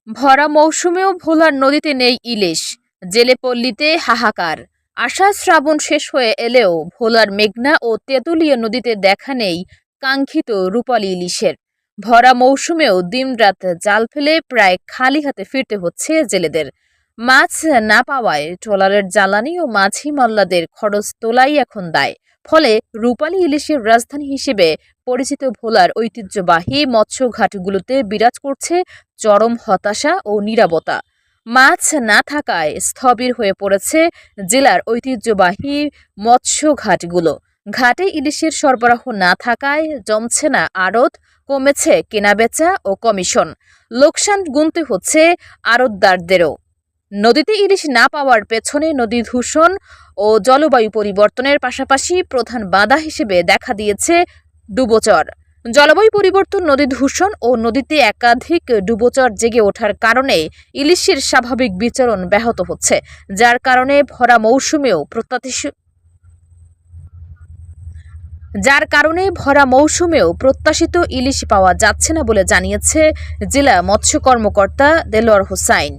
ভরা মৌসুমেও ভোলার নদীতে নেই ইলিশ, জেলে পল্লীতে হাহাকার। আষাঢ় শ্রাবণ শেষ হয়ে এলেও ভোলার মেঘনা ও তেঁতুলিয়া নদীতে দেখা নেই কাঙ্ক্ষিত রূপালী ইলিশের। ভরা মৌসুমেও দিনরাত জাল ফেলে প্রায় খালি হাতে ফিরতে হচ্ছে জেলেদের। মাছ না পাওয়ায় ট্রলারের জ্বালানি ও মাঝি মাল্লাদের খরচ তোলাই এখন দায়। ফলে রূপালী ইলিশের রাজধানী হিসেবে পরিচিত ভোলার ঐতিহ্যবাহী মৎস্যঘাটগুলোতে বিরাজ করছে চরম হতাশা ও নীরবতা। মাছ না থাকায় স্থবির হয়ে পড়েছে জেলার ঐতিহ্যবাহী মৎস্যঘাটগুলো। ঘাটে ইলিশের সরবরাহ না থাকায় জমছে না আড়ত, কমেছে কেনাবেচা ও কমিশন। লোকসান গুনতে হচ্ছে আড়তদারদেরও। নদীতে ইলিশ না পাওয়ার পেছনে নদী দূষণ ও জলবায়ু পরিবর্তনের পাশাপাশি প্রধান বাধা হিসেবে দেখা দিয়েছে ডুবোচর। জলবায়ু পরিবর্তন, নদী দূষণ ও নদীতে একাধিক ডুবোচর জেগে ওঠার কারণে ইলিশের স্বাভাবিক বিচরণ ব্যাহত হচ্ছে, যার কারণে ভরা মৌসুমেও প্রত্যাশিত ইলিশ পাওয়া যাচ্ছে না বলে জানিয়েছে জেলা মৎস্য কর্মকর্তা দেলোয়ার হোসাইন।